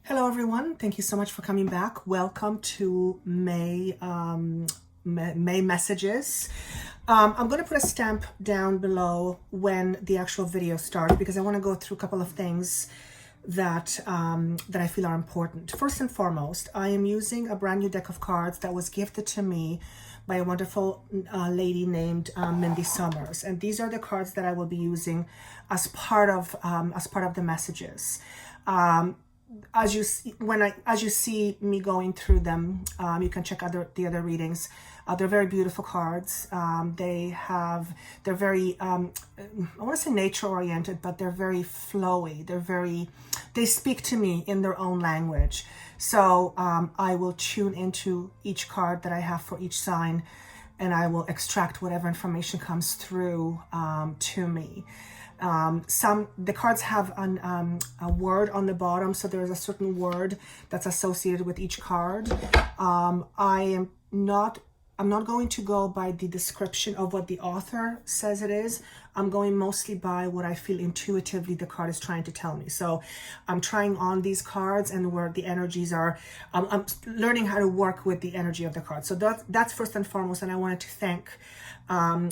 Hello, everyone. Thank you so much for coming back. Welcome to May Messages. I'm going to put a stamp down below when the actual video starts because I want to go through a couple of things that I feel are important. First and foremost, I am using a brand new deck of cards that was gifted to me by a wonderful lady named Mindy Summers, and these are the cards that I will be using as part of the messages. As you see me going through them, you can check the other readings. They're very beautiful cards. They're very I want to say nature oriented, but they're very flowy. They speak to me in their own language. So I will tune into each card that I have for each sign, and I will extract whatever information comes through to me. The cards have a word on the bottom, so there is a certain word that's associated with each card. I'm not going to go by the description of what the author says it is. I'm going mostly by what I feel intuitively the card is trying to tell me. So I'm trying on these cards and where the energies are. I'm learning how to work with the energy of the card. So that's first and foremost. And I wanted to thank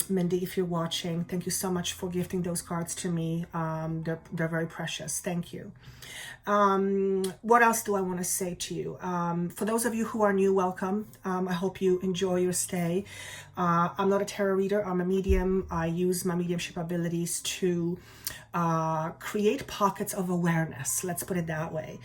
Mindy, if you're watching. Thank you so much for gifting those cards to me. They're very precious. Thank you. What else do I want to say to you? For those of you who are new, welcome. I hope you enjoy your stay. I'm not a tarot reader. I'm a medium. I use my mediumship abilities to create pockets of awareness. Let's put it that way.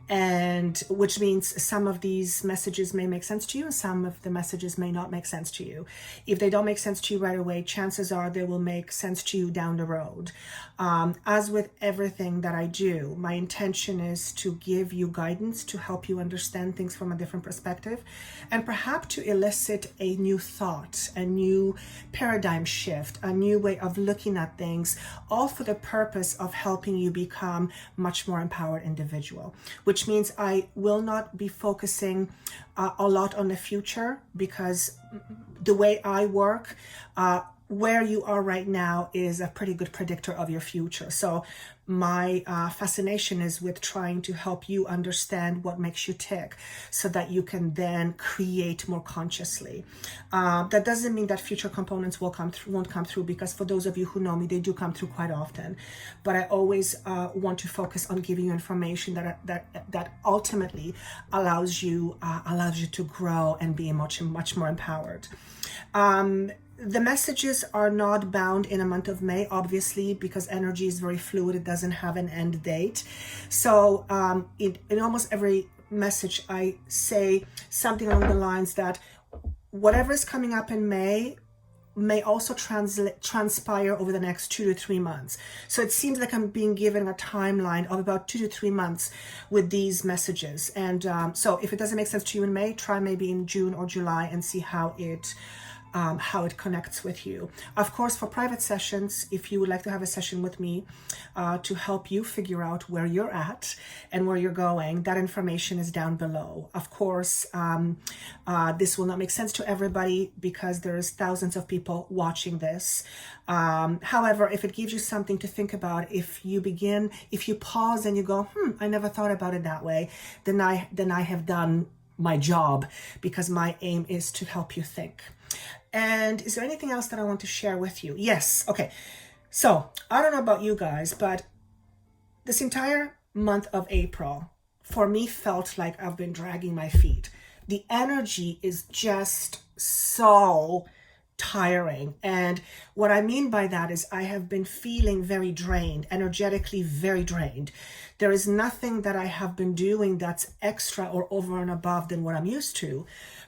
And which means some of these messages may make sense to you and some of the messages may not make sense to you. If they don't make sense to you right away, chances are they will make sense to you down the road. As with everything that I do, my intention is to give you guidance to help you understand things from a different perspective and perhaps to elicit a new thought, a new paradigm shift, a new way of looking at things, all for the purpose of helping you become much more empowered individual, which means I will not be focusing a lot on the future because the way I work, where you are right now is a pretty good predictor of your future. So my fascination is with trying to help you understand what makes you tick so that you can then create more consciously. That doesn't mean that future components won't come through, because for those of you who know me, they do come through quite often. But I always want to focus on giving you information that ultimately allows you to grow and be much more empowered. The messages are not bound in a month of May, obviously, because energy is very fluid. It doesn't have an end date. So in almost every message, I say something along the lines that whatever is coming up in May also transpire over the next 2 to 3 months. So it seems like I'm being given a timeline of about 2 to 3 months with these messages. And so if it doesn't make sense to you in May, try maybe in June or July and see how it connects with you. Of course, for private sessions, if you would like to have a session with me to help you figure out where you're at and where you're going, that information is down below. Of course, this will not make sense to everybody because there's thousands of people watching this. However, if it gives you something to think about, if you pause and you go, I never thought about it that way, then I have done my job, because my aim is to help you think. And is there anything else that I want to share with you? Yes. Okay. So I don't know about you guys, but this entire month of April for me felt like I've been dragging my feet. The energy is just so tiring. And what I mean by that is I have been feeling very drained, energetically very drained. There is nothing that I have been doing that's extra or over and above than what I'm used to.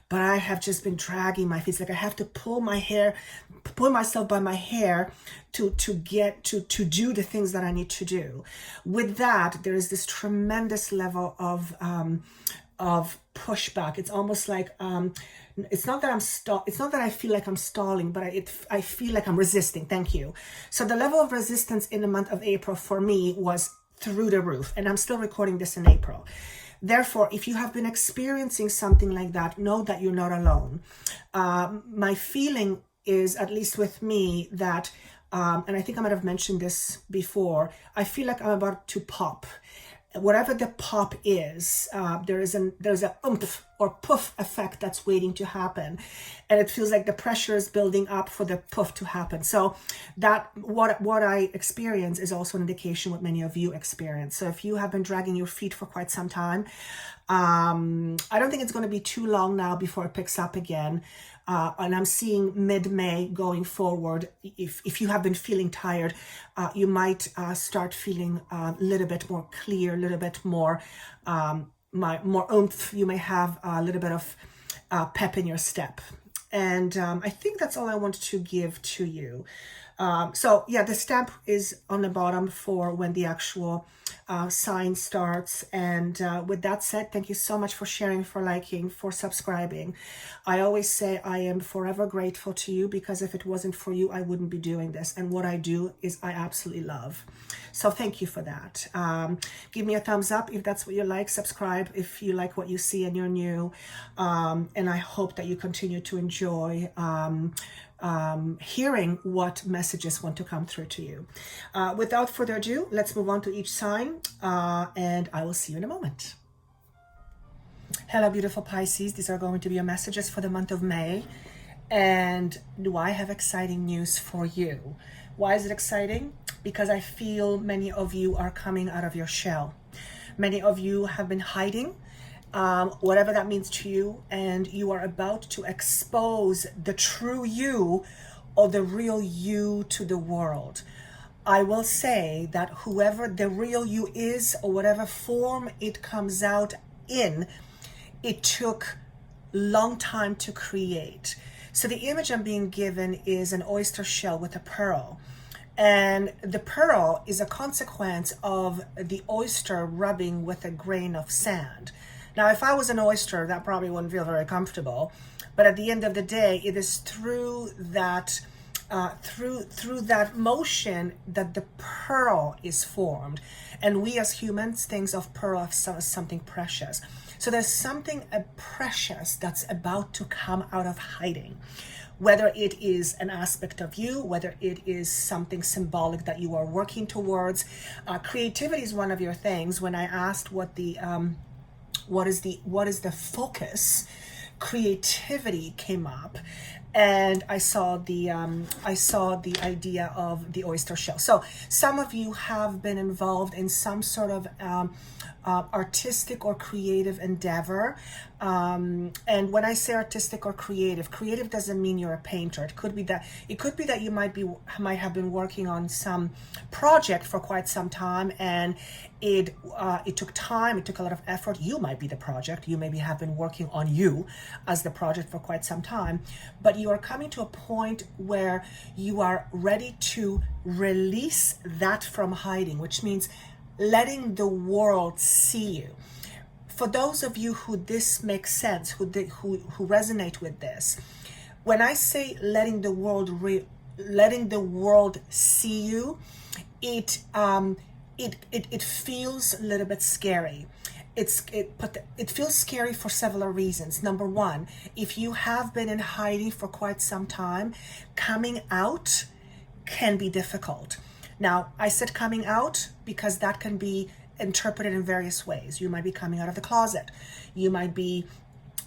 But I have just been dragging my feet. It's like I have to pull myself by my hair to do the things that I need to do. With that, there is this tremendous level of pushback. It's almost like it's not that I feel like I'm stalling, but I feel like I'm resisting. Thank you. So the level of resistance in the month of April for me was through the roof, and I'm still recording this in April. Therefore, if you have been experiencing something like that, know that you're not alone. My feeling is, at least with me, that, and I think I might have mentioned this before, I feel like I'm about to pop. whatever the pop is, there's a oomph or poof effect that's waiting to happen, and it feels like the pressure is building up for the poof to happen. So that what I experience is also an indication what many of you experience. So if you have been dragging your feet for quite some time, I don't think it's going to be too long now before it picks up again. And I'm seeing mid-May going forward. If you have been feeling tired, you might start feeling a little bit more clear, a little bit more more oomph. You may have a little bit of pep in your step. And I think that's all I wanted to give to you. So yeah, the stamp is on the bottom for when the actual sign starts. And with that said, thank you so much for sharing, for liking, for subscribing. I always say I am forever grateful to you, because if it wasn't for you, I wouldn't be doing this. And what I do is I absolutely love. So thank you for that. Give me a thumbs up if that's what you like. Subscribe if you like what you see and you're new. And I hope that you continue to enjoy hearing what messages want to come through to you. Without further ado, let's move on to each sign, and I will see you in a moment. Hello, beautiful Pisces. These are going to be your messages for the month of May. And do I have exciting news for you? Why is it exciting? Because I feel many of you are coming out of your shell. Many of you have been hiding, whatever that means to you, and you are about to expose the true you or the real you to the world. I will say that whoever the real you is, or whatever form it comes out in, it took a long time to create. So the image I'm being given is an oyster shell with a pearl. And the pearl is a consequence of the oyster rubbing with a grain of sand. Now, if I was an oyster, that probably wouldn't feel very comfortable. But at the end of the day, it is through that through that motion that the pearl is formed. And we as humans think of pearl as something precious. So there's something precious that's about to come out of hiding. Whether it is an aspect of you, whether it is something symbolic that you are working towards. Creativity is one of your things. When I asked what is the focus, creativity came up, and I saw the idea of the oyster shell. So some of you have been involved in some sort of artistic or creative endeavor. And when I say artistic or creative doesn't mean you're a painter. It could be that you might have been working on some project for quite some time, and it took time, it took a lot of effort. You might be the project. You maybe have been working on you as the project for quite some time, but you are coming to a point where you are ready to release that from hiding, which means letting the world see you. For those of you who this makes sense, who resonate with this, when I say letting the world see you, it feels a little bit scary. It feels scary for several reasons. Number one, if you have been in hiding for quite some time, coming out can be difficult. Now, I said coming out because that can be interpreted in various ways. You might be coming out of the closet. You might be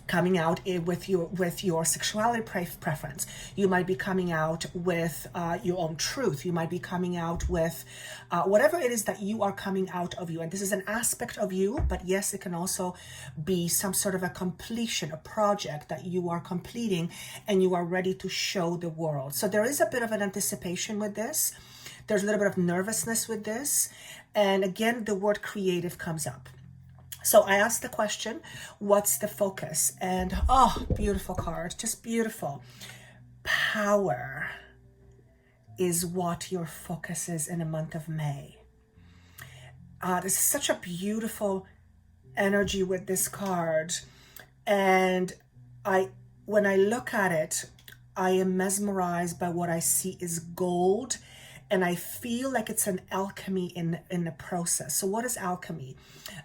coming out with your sexuality preference. You might be coming out with your own truth. You might be coming out with whatever it is that you are coming out of you. And this is an aspect of you, but yes, it can also be some sort of a completion, a project that you are completing and you are ready to show the world. So there is a bit of an anticipation with this. There's a little bit of nervousness with this. And again, the word creative comes up. So I asked the question, what's the focus? And oh, beautiful card, just beautiful. Power is what your focus is in the month of May. This is such a beautiful energy with this card. And when I look at it, I am mesmerized by what I see is gold. And I feel like it's an alchemy in the process. So what is alchemy?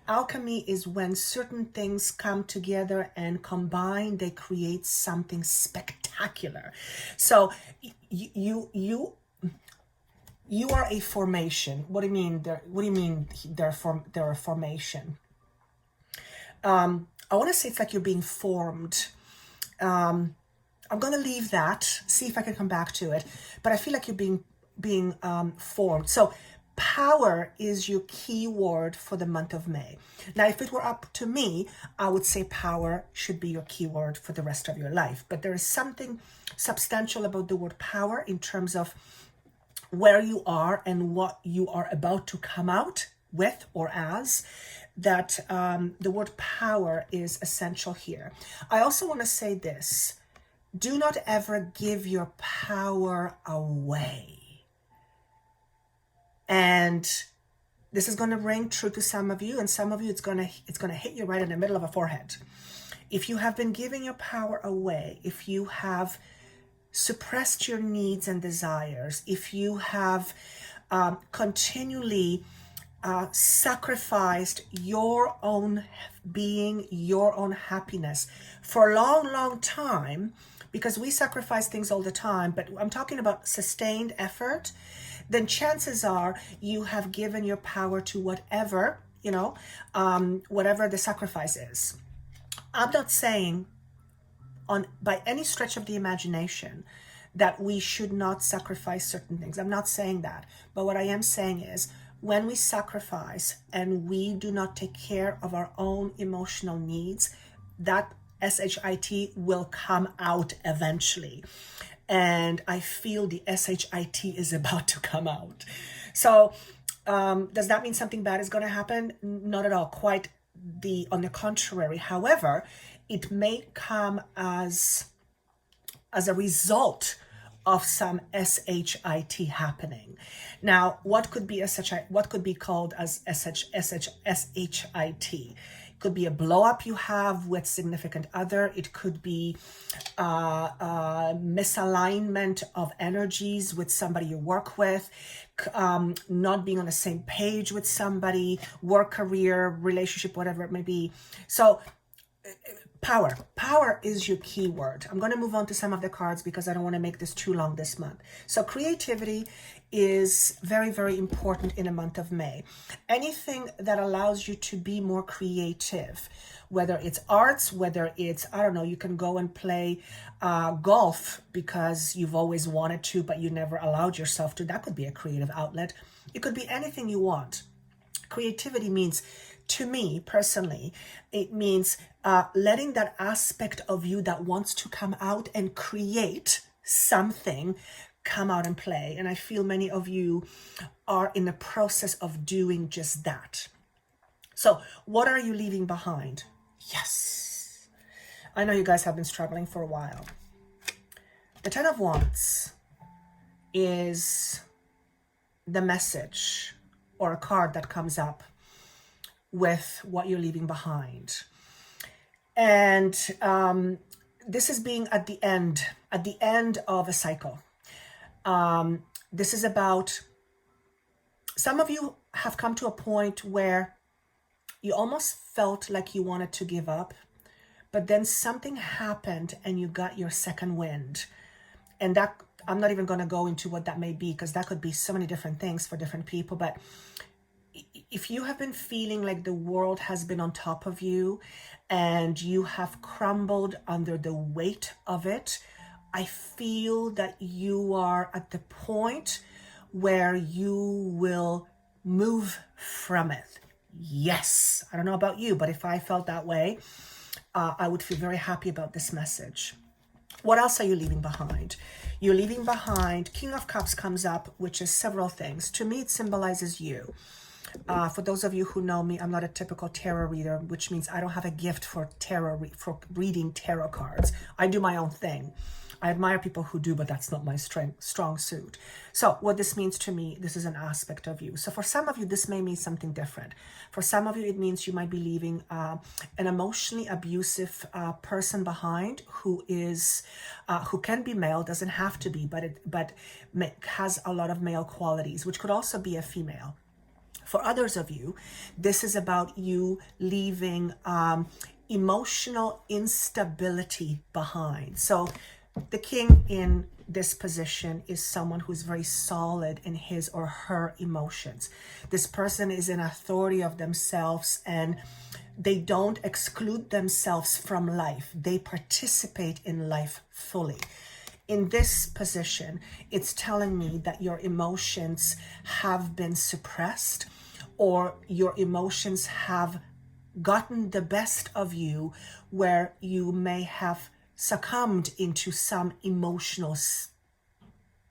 Alchemy is when certain things come together and combine, they create something spectacular. So you You are a formation. What do you mean? What do you mean they're a formation? I want to say it's like you're being formed. I'm going to leave that, see if I can come back to it. But I feel like you're being formed. So power is your key word for the month of May. Now, if it were up to me, I would say power should be your key word for the rest of your life. But there is something substantial about the word power in terms of where you are and what you are about to come out with or as, that the word power is essential here. I also want to say this. Do not ever give your power away. And this is going to ring true to some of you, and some of you it's going to hit you right in the middle of a forehead. If you have been giving your power away, if you have suppressed your needs and desires, if you have continually sacrificed your own being, your own happiness for a long, long time, because we sacrifice things all the time, but I'm talking about sustained effort, then chances are you have given your power to whatever, whatever the sacrifice is. I'm not saying by any stretch of the imagination that we should not sacrifice certain things. I'm not saying that. But what I am saying is, when we sacrifice and we do not take care of our own emotional needs, that SHIT will come out eventually. And I feel the SHIT is about to come out. So does that mean something bad is going to happen? Not at all. Quite on the contrary. However, it may come as a result of some SHIT happening. Now, what could be called as SHIT? It could be a blow up you have with significant other. It could be misalignment of energies with somebody you work with, not being on the same page with somebody, work, career, relationship, whatever it may be. So Power is your key word. I'm going to move on to some of the cards because I don't want to make this too long this month. So creativity is very, very important in the month of May. Anything that allows you to be more creative, whether it's arts, whether it's, you can go and play golf because you've always wanted to, but you never allowed yourself to. That could be a creative outlet. It could be anything you want. Creativity means, to me personally, it means letting that aspect of you that wants to come out and create something come out and play. And I feel many of you are in the process of doing just that. So what are you leaving behind? Yes. I know you guys have been struggling for a while. The Ten of Wands is the message or a card that comes up with what you're leaving behind. And this is being at the end of a cycle. This is about, some of you have come to a point where you almost felt like you wanted to give up, but then something happened and you got your second wind. And that, I'm not even going to go into what that may be, because that could be so many different things for different people. But if you have been feeling like the world has been on top of you and you have crumbled under the weight of it, I feel that you are at the point where you will move from it. Yes, I don't know about you, but if I felt that way, I would feel very happy about this message. What else are you leaving behind? You're leaving behind, King of Cups comes up, which is several things. To me, it symbolizes you. For those of you who know me, I'm not a typical tarot reader, which means I don't have a gift for reading tarot cards. I do my own thing. I admire people who do, but that's not my strong suit. So what this means to me, this is an aspect of you. So for some of you, this may mean something different. For some of you, it means you might be leaving an emotionally abusive person behind who can be male, doesn't have to be, but has a lot of male qualities, which could also be a female. For others of you, this is about you leaving emotional instability behind. So the king in this position is someone who's very solid in his or her emotions. This person is in authority of themselves, and they don't exclude themselves from life. They participate in life fully. In this position, it's telling me that your emotions have been suppressed, or your emotions have gotten the best of you, where you may have succumbed into some emotional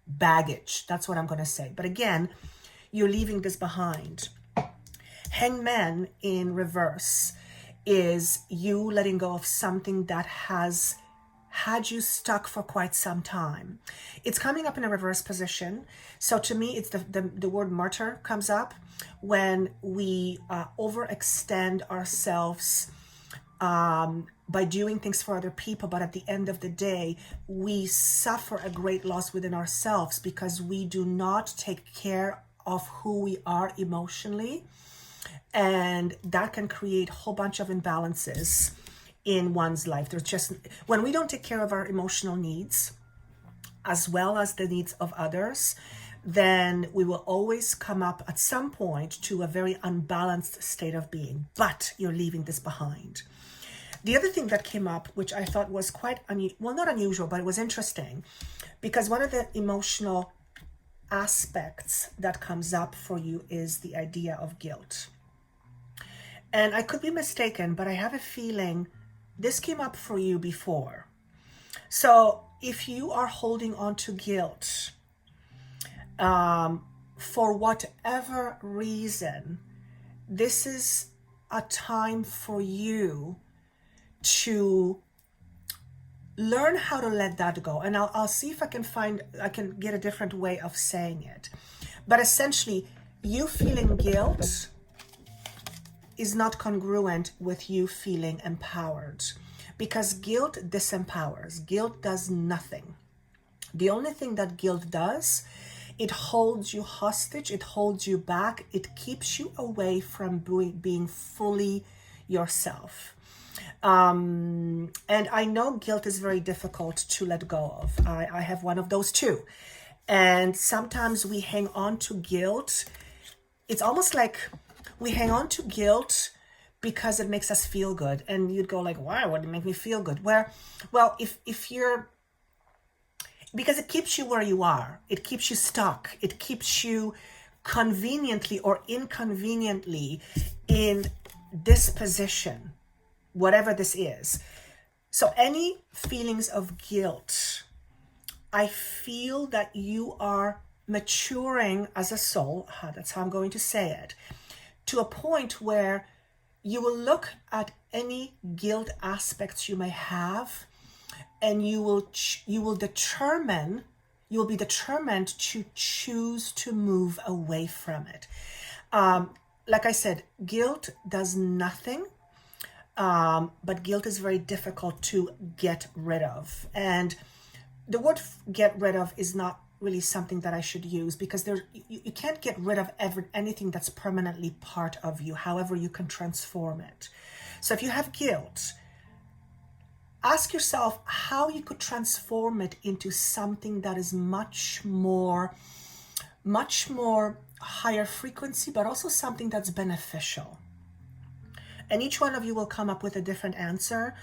baggage. That's what I'm going to say. But again, you're leaving this behind. Hangman in reverse is you letting go of something that has had you stuck for quite some time. It's coming up in a reverse position. So to me, it's the word martyr comes up when we overextend ourselves by doing things for other people, but at the end of the day, we suffer a great loss within ourselves because we do not take care of who we are emotionally, and that can create a whole bunch of imbalances in one's life. There's just, when we don't take care of our emotional needs as well as the needs of others, then we will always come up at some point to a very unbalanced state of being. But you're leaving this behind. The other thing that came up, which I thought was quite well, not unusual, but it was interesting, because one of the emotional aspects that comes up for you is the idea of guilt. And I could be mistaken, but I have a feeling this came up for you before. So if you are holding on to guilt, for whatever reason, this is a time for you to learn how to let that go. And I'll see if I can get a different way of saying it. But essentially, you feeling guilt is not congruent with you feeling empowered, because guilt disempowers. Guilt does nothing. The only thing that guilt does, it holds you hostage, it holds you back, it keeps you away from being fully yourself. And I know guilt is very difficult to let go of. I have one of those too. And sometimes we hang on to guilt. It's almost like we hang on to guilt because it makes us feel good. And you'd go like, why would it make me feel good? Well, if you're, because it keeps you where you are. It keeps you stuck. It keeps you conveniently or inconveniently in this position, whatever this is. So any feelings of guilt, I feel that you are maturing as a soul, that's how I'm going to say it, to a point where you will look at any guilt aspects you may have, and you will be determined to choose to move away from it. Like I said, guilt does nothing, but guilt is very difficult to get rid of. And the word get rid of is not really something that I should use, because you can't get rid of anything that's permanently part of you. However, you can transform it. So if you have guilt, ask yourself how you could transform it into something that is much more higher frequency, but also something that's beneficial. And each one of you will come up with a different answer.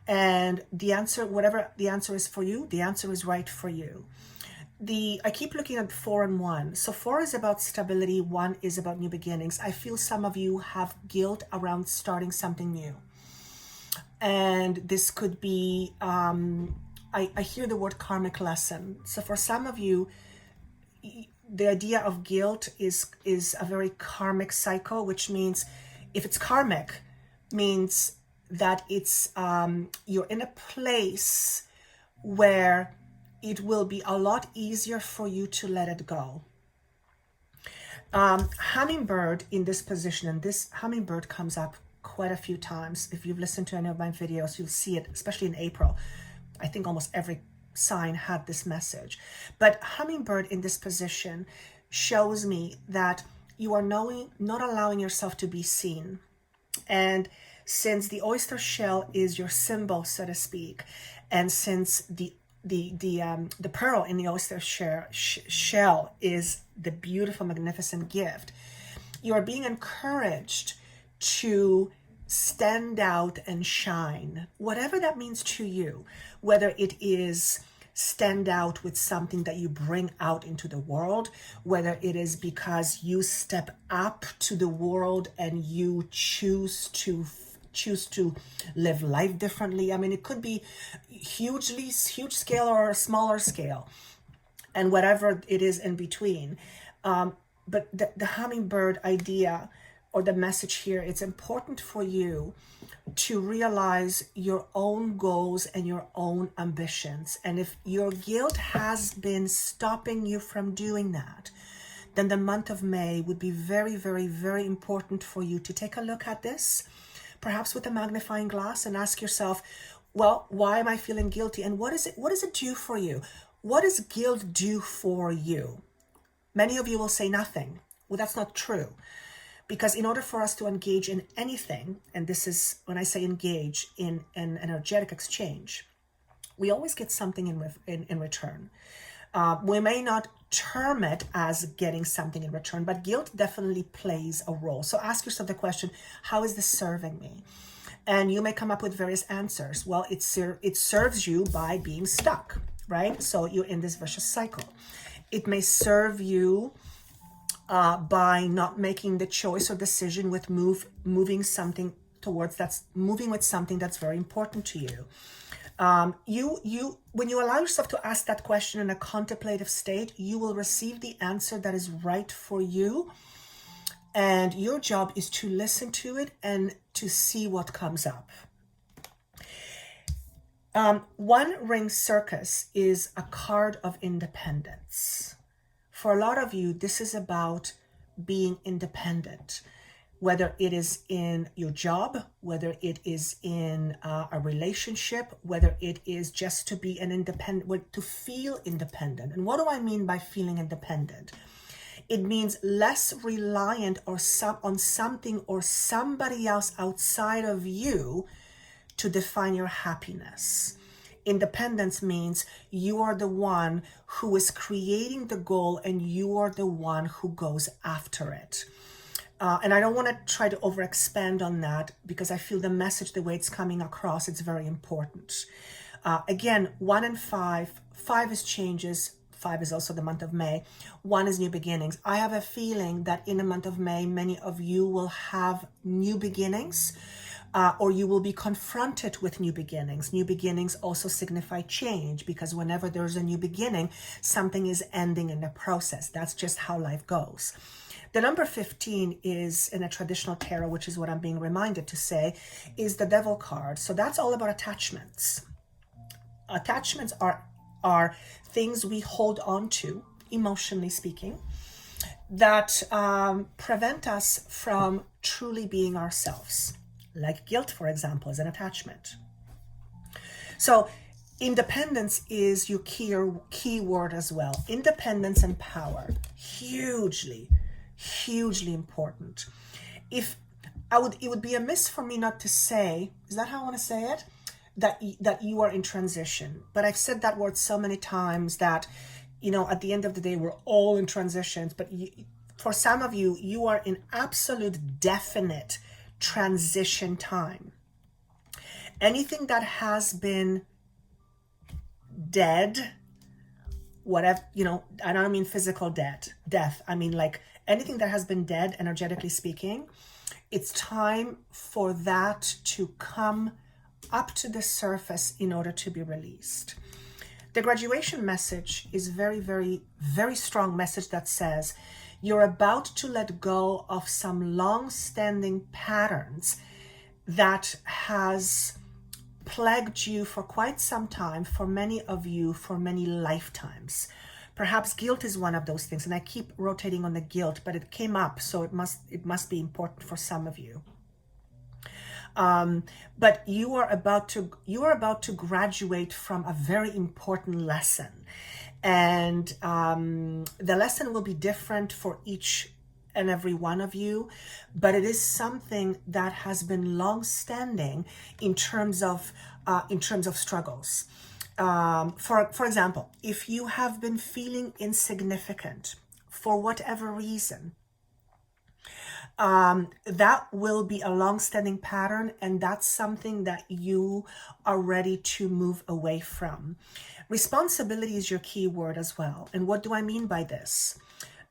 And the answer, whatever the answer is for you, the answer is right for you. I keep looking at 4 and 1. So 4 is about stability, 1 is about new beginnings. I feel some of you have guilt around starting something new. And this could be, I hear the word karmic lesson. So for some of you, the idea of guilt is a very karmic cycle, which means if it's karmic, means that it's you're in a place where it will be a lot easier for you to let it go. Hummingbird in this position, and this hummingbird comes up quite a few times. If you've listened to any of my videos, you'll see it, especially in April. I think almost every sign had this message. But hummingbird in this position shows me that you are not allowing yourself to be seen. And since the oyster shell is your symbol, so to speak, and since the the pearl in the oyster shell is the beautiful, magnificent gift. You are being encouraged to stand out and shine, whatever that means to you, whether it is stand out with something that you bring out into the world, whether it is because you step up to the world and you choose to live life differently. I mean, it could be huge scale or a smaller scale, and whatever it is in between. But the hummingbird idea, or the message here, it's important for you to realize your own goals and your own ambitions. And if your guilt has been stopping you from doing that, then the month of May would be very, very, very important for you to take a look at this, perhaps with a magnifying glass, and ask yourself, well, why am I feeling guilty? And what does it do for you? What does guilt do for you? Many of you will say nothing. Well, that's not true. Because in order for us to engage in anything, and this is when I say engage in an energetic exchange, we always get something in return. We may not term it as getting something in return, but guilt definitely plays a role. So ask yourself the question, how is this serving me? And you may come up with various answers. Well, it serves you by being stuck, right? So you're in this vicious cycle. It may serve you by not making the choice or decision with moving with something that's very important to you. When you allow yourself to ask that question in a contemplative state, you will receive the answer that is right for you. And your job is to listen to it and to see what comes up. One ring circus is a card of independence. For a lot of you, this is about being independent, whether it is in your job, whether it is in a relationship, whether it is just to be an independent, to feel independent. And what do I mean by feeling independent? It means less reliant on something or somebody else outside of you to define your happiness. Independence means you are the one who is creating the goal and you are the one who goes after it. And I don't want to try to overexpand on that because I feel the message, the way it's coming across, it's very important. Again, 1 and 5 is changes. 5 is also the month of May. 1 is new beginnings. I have a feeling that in the month of May, many of you will have new beginnings. Or you will be confronted with new beginnings. New beginnings also signify change because whenever there's a new beginning, something is ending in the process. That's just how life goes. The number 15 is in a traditional tarot, which is what I'm being reminded to say, is the Devil card. So that's all about attachments. Attachments are things we hold on to, emotionally speaking, that prevent us from truly being ourselves. Like guilt, for example, is an attachment. So independence is your key word as well. Independence and power, hugely important. It would be amiss for me not to say, is that how I want to say it? That you are in transition. But I've said that word so many times that, at the end of the day, we're all in transitions. But for some of you, you are in absolute definite transition time. Anything that has been dead, whatever, I don't mean physical death. I mean like anything that has been dead, energetically speaking, it's time for that to come up to the surface in order to be released. The graduation message is very, very, very strong message that says, you're about to let go of some long-standing patterns that has plagued you for quite some time, for many of you, for many lifetimes. Perhaps guilt is one of those things, and I keep rotating on the guilt, but it came up, so it must be important for some of you. But you are about to graduate from a very important lesson. And the lesson will be different for each and every one of you, but it is something that has been long-standing in terms of struggles. For example, if you have been feeling insignificant for whatever reason, that will be a long-standing pattern, and that's something that you are ready to move away from. Responsibility is your key word as well. And what do I mean by this?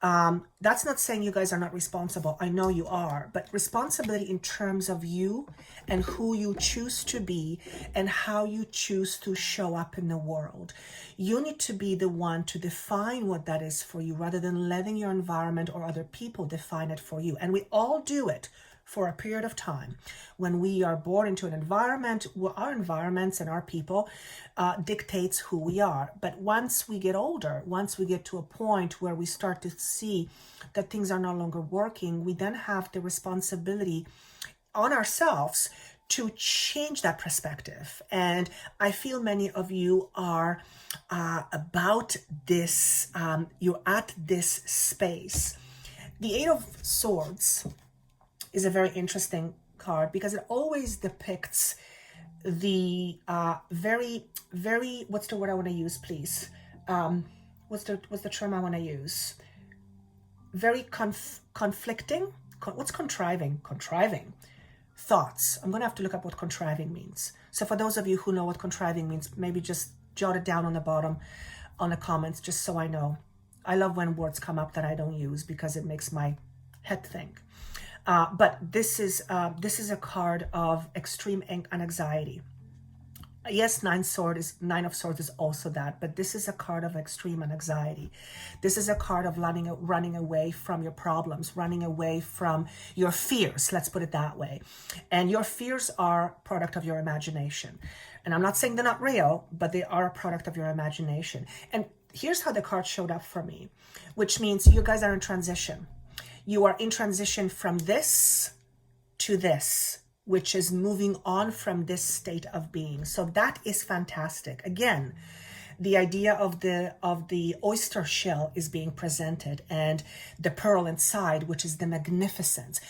That's not saying you guys are not responsible. I know you are, but responsibility in terms of you and who you choose to be and how you choose to show up in the world. You need to be the one to define what that is for you rather than letting your environment or other people define it for you. And we all do it for a period of time. When we are born into an environment, our environments and our people dictates who we are. But once we get older, once we get to a point where we start to see that things are no longer working, we then have the responsibility on ourselves to change that perspective. And I feel many of you are about this, you're at this space. The Eight of Swords is a very interesting card because it always depicts the very, what's the word I want to use, please? What's the term I want to use? Very conflicting. What's contriving? Contriving thoughts. I'm going to have to look up what contriving means. So for those of you who know what contriving means, maybe just jot it down on the bottom on the comments, just so I know. I love when words come up that I don't use because it makes my head think. But this is a card of extreme anxiety. Yes, Nine of Swords is also that, but this is a card of extreme anxiety. This is a card of running away from your problems, running away from your fears, let's put it that way. And your fears are a product of your imagination. And I'm not saying they're not real, but they are a product of your imagination. And here's how the card showed up for me, which means you guys are in transition. You are in transition from this to this, which is moving on from this state of being. So that is fantastic. Again, the idea of the oyster shell is being presented and the pearl inside, which is the magnificence.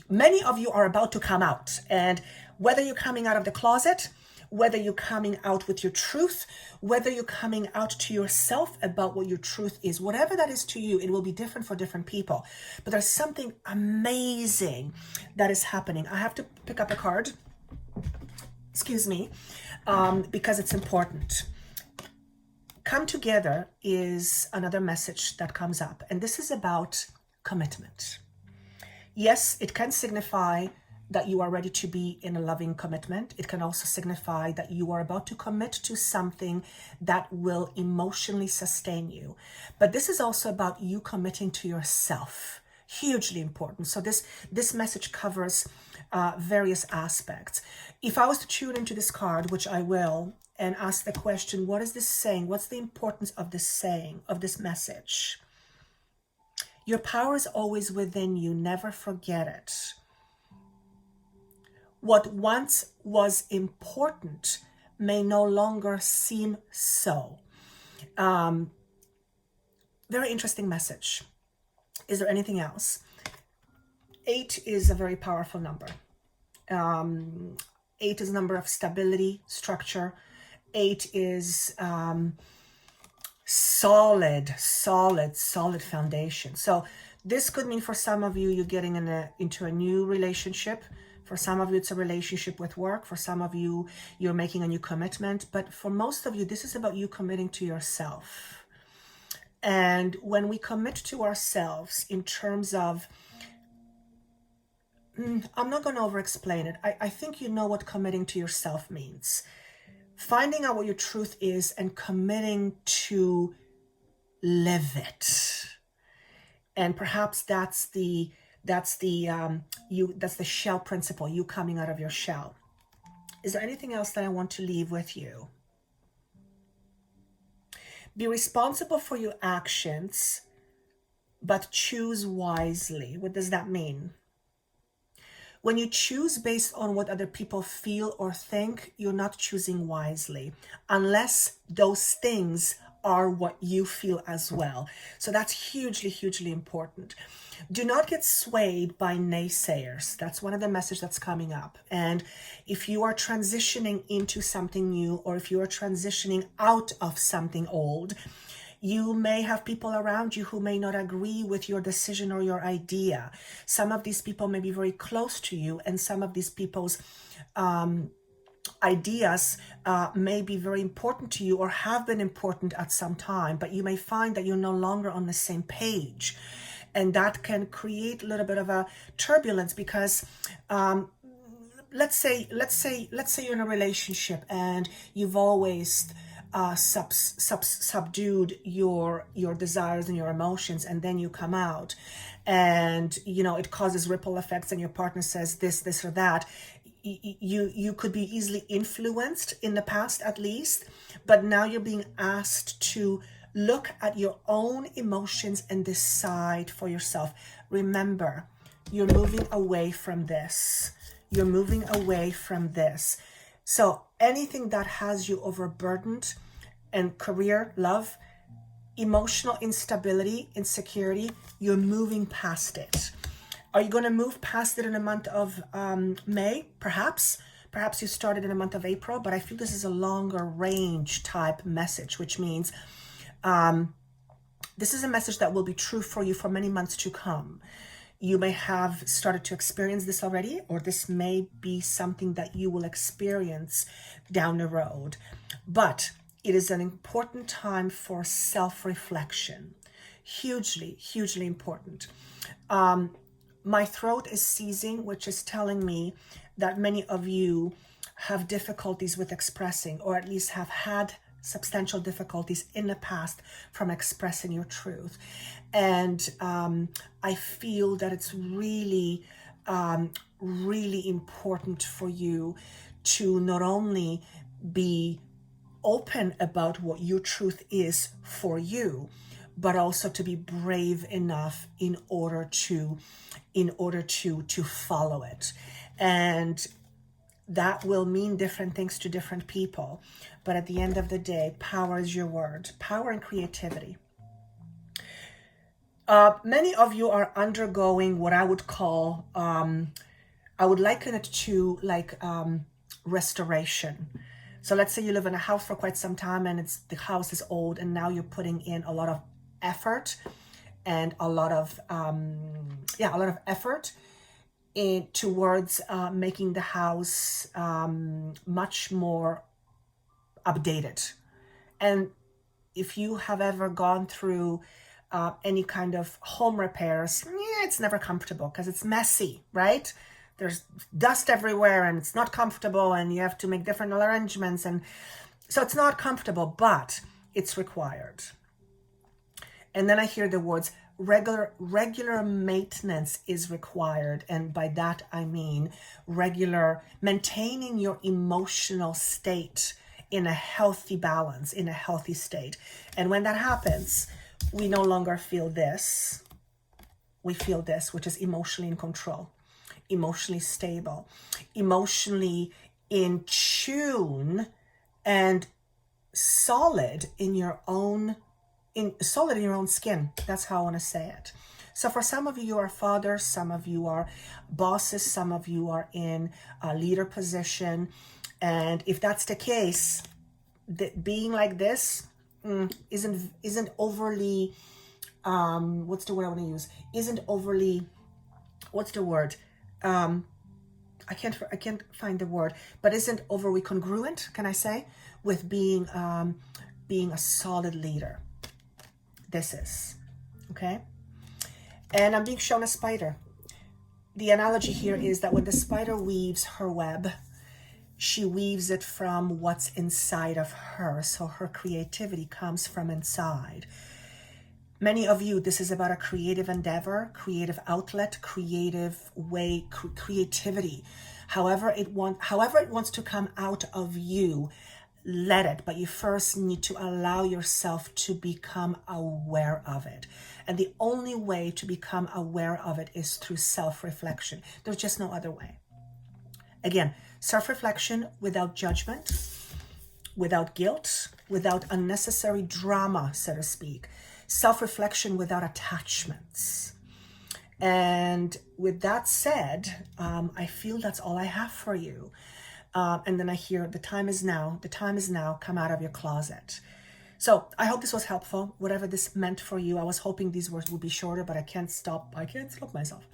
Many of you are about to come out, and whether you're coming out of the closet, whether you're coming out with your truth, whether you're coming out to yourself about what your truth is, whatever that is to you, it will be different for different people. But there's something amazing that is happening. I have to pick up a card, excuse me, because it's important. Come together is another message that comes up, and this is about commitment. Yes, it can signify that you are ready to be in a loving commitment. It can also signify that you are about to commit to something that will emotionally sustain you. But this is also about you committing to yourself. Hugely important. So this message covers various aspects. If I was to tune into this card, which I will, and ask the question, what is this saying? What's the importance of this saying, of this message? Your power is always within you. Never forget it. What once was important may no longer seem so. Very interesting message. Is there anything else? 8 is a very powerful number. 8 is a number of stability, structure. 8 is solid foundation. So this could mean for some of you, you're getting into a new relationship. For some of you, it's a relationship with work. For some of you, you're making a new commitment. But for most of you, this is about you committing to yourself. And when we commit to ourselves in terms of, I'm not going to over-explain it. I think you know what committing to yourself means. Finding out what your truth is and committing to live it. And perhaps that's the shell principle, you coming out of your shell. Is there anything else that I want to leave with you? Be responsible for your actions, but choose wisely. What does that mean? When you choose based on what other people feel or think, you're not choosing wisely, unless those things are what you feel as well. So that's hugely, hugely important. Do not get swayed by naysayers. That's one of the messages that's coming up. And if you are transitioning into something new, or if you are transitioning out of something old, you may have people around you who may not agree with your decision or your idea. Some of these people may be very close to you, and some of these people's ideas may be very important to you or have been important at some time, but you may find that you're no longer on the same page. And that can create a little bit of a turbulence because let's say you're in a relationship and you've always subdued your desires and your emotions, and then you come out and it causes ripple effects, and your partner says this or that. You could be easily influenced in the past, at least, but now you're being asked to look at your own emotions and decide for yourself. Remember, you're moving away from this. You're moving away from this. So anything that has you overburdened, and career, love, emotional instability, insecurity, you're moving past it. Are you going to move past it in the month of May? Perhaps you started in the month of April, but I feel this is a longer range type message, which means this is a message that will be true for you for many months to come. You may have started to experience this already, or this may be something that you will experience down the road. But it is an important time for self-reflection. Hugely, hugely important. My throat is seizing, which is telling me that many of you have difficulties with expressing, or at least have had substantial difficulties in the past from expressing your truth. And I feel that it's really, really important for you to not only be open about what your truth is for you, but also to be brave enough in order to follow it. And that will mean different things to different people. But at the end of the day, power is your word. Power and creativity. Many of you are undergoing what I would call, I would liken it to like restoration. So let's say you live in a house for quite some time, and the house is old, and now you're putting in a lot of effort and a lot of effort towards making the house much more updated. And if you have ever gone through any kind of home repairs, it's never comfortable because it's messy, right? There's dust everywhere and it's not comfortable, and you have to make different arrangements, and so it's not comfortable, but it's required. And then I hear the words regular maintenance is required, and by that I mean regular maintaining your emotional state in a healthy balance, in a healthy state. And when that happens, we no longer feel this. We feel this, which is emotionally in control, emotionally stable, emotionally in tune, and solid in your own skin. That's how I want to say it. So for some of you are fathers, some of you are bosses, some of you are in a leader position. And if that's the case, being like this isn't overly, what's the word I want to use? Isn't overly, what's the word? I can't find the word, but isn't overly congruent, can I say, with being a solid leader. This is, okay? And I'm being shown a spider. The analogy here is that when the spider weaves her web, she weaves it from what's inside of her. So her creativity comes from inside. Many of you, this is about a creative endeavor, creative outlet, creative way, creativity. However it wants to come out of you, let it. But you first need to allow yourself to become aware of it. And the only way to become aware of it is through self-reflection. There's just no other way. Again, self-reflection without judgment, without guilt, without unnecessary drama, so to speak. Self-reflection without attachments. And with that said, I feel that's all I have for you. And then I hear, the time is now, come out of your closet. So I hope this was helpful, whatever this meant for you. I was hoping these words would be shorter, but I can't stop myself.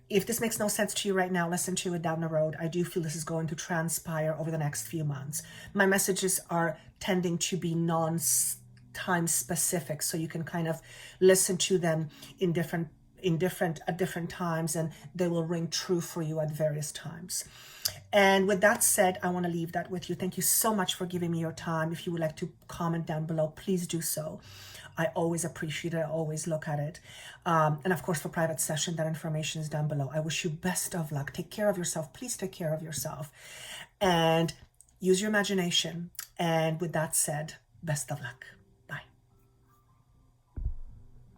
If this makes no sense to you right now, listen to it down the road. I do feel this is going to transpire over the next few months. My messages are tending to be non-time specific, so you can kind of listen to them at different times, and they will ring true for you at various times. And with that said, I want to leave that with you. Thank you so much for giving me your time. If you would like to comment down below, please do so. I always appreciate it. I always look at it. And of course, for private session, that information is down below. I wish you best of luck. Take care of yourself. Please take care of yourself. And use your imagination. And with that said, best of luck.